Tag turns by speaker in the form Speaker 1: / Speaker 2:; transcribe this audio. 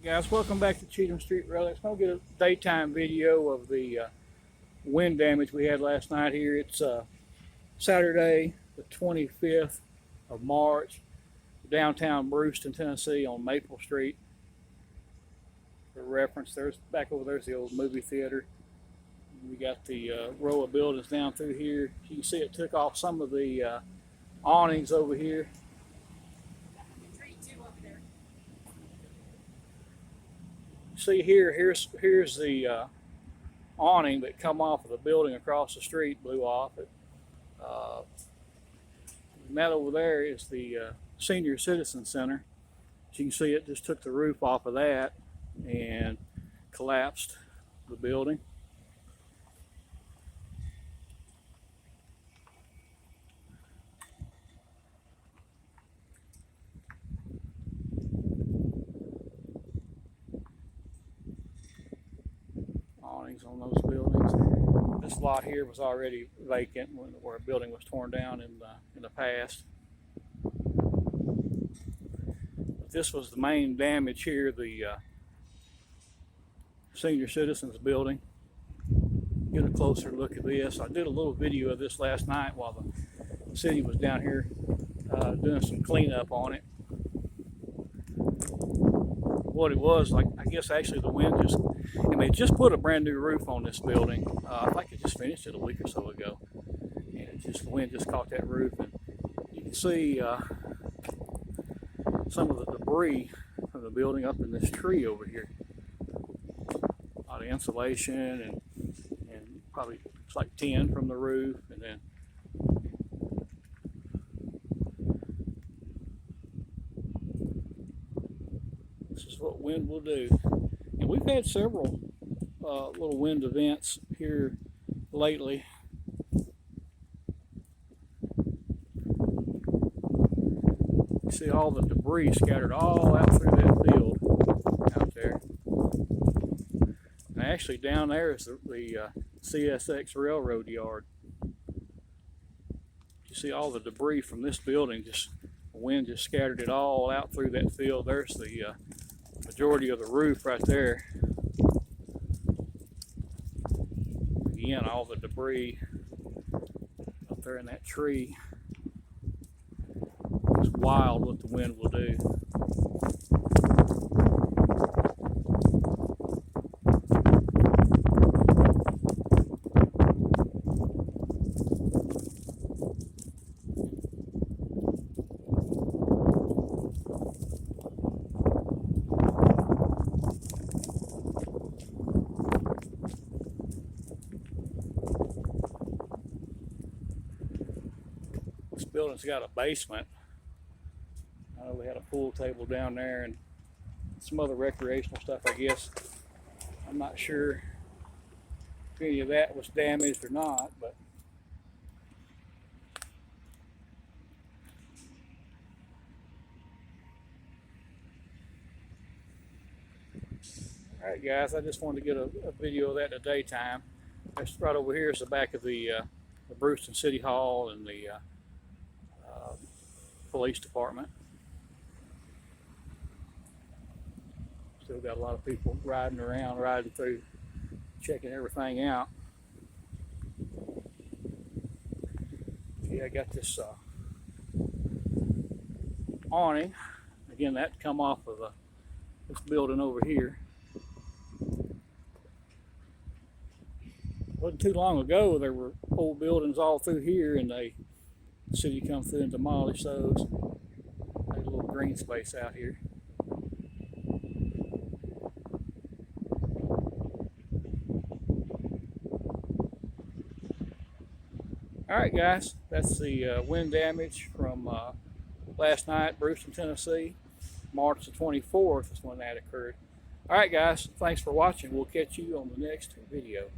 Speaker 1: Guys, welcome back to Cheatham Street Relics. I'm going to get a daytime video of the wind damage we had last night here. It's Saturday the 25th of March, downtown Vruceton, Tennessee on Maple Street. For reference, there's back over there's the old movie theater. We got the row of buildings down through here. You can see it took off some of the awnings over here. See here's the awning that come off of the building across the street, blew off it. And that over there is the Senior Citizen Center. As you can see, it just took the roof off of that and collapsed the building. On those buildings. This lot here was already vacant where a building was torn down in the past. But this was the main damage here, the Senior Citizens building. Get a closer look at this. I did a little video of this last night while the city was down here doing some cleanup on it. What it was, like, I guess actually the wind just, and they just put a brand new roof on this building. I think it just finished it a week or so ago, and the wind just caught that roof, and you can see some of the debris from the building up in this tree over here. A lot of insulation and probably it's like tin from the roof, and then this is what wind will do. And we've had several little wind events here lately. You see all the debris scattered all out through that field out there. And actually down there is the CSX railroad yard. You see all the debris from this building, just the wind just scattered it all out through that field. There's the majority of the roof right there. Again, all the debris up there in that tree. It's wild what the wind will do. This building's got a basement. I know we had a pool table down there and some other recreational stuff, I guess. I'm not sure if any of that was damaged or not, but alright guys, I just wanted to get a video of that in the daytime. That's right over here is the back of the Bruceton City Hall and the police department. Still got a lot of people riding around, riding through, checking everything out. Yeah, I got this awning. Again, that come off of this building over here. Wasn't too long ago there were old buildings all through here, and the city come through and demolish those. There's a little green space out here. Alright guys, that's the wind damage from last night, Bruceton, Tennessee. March the 24th is when that occurred. Alright guys, thanks for watching. We'll catch you on the next video.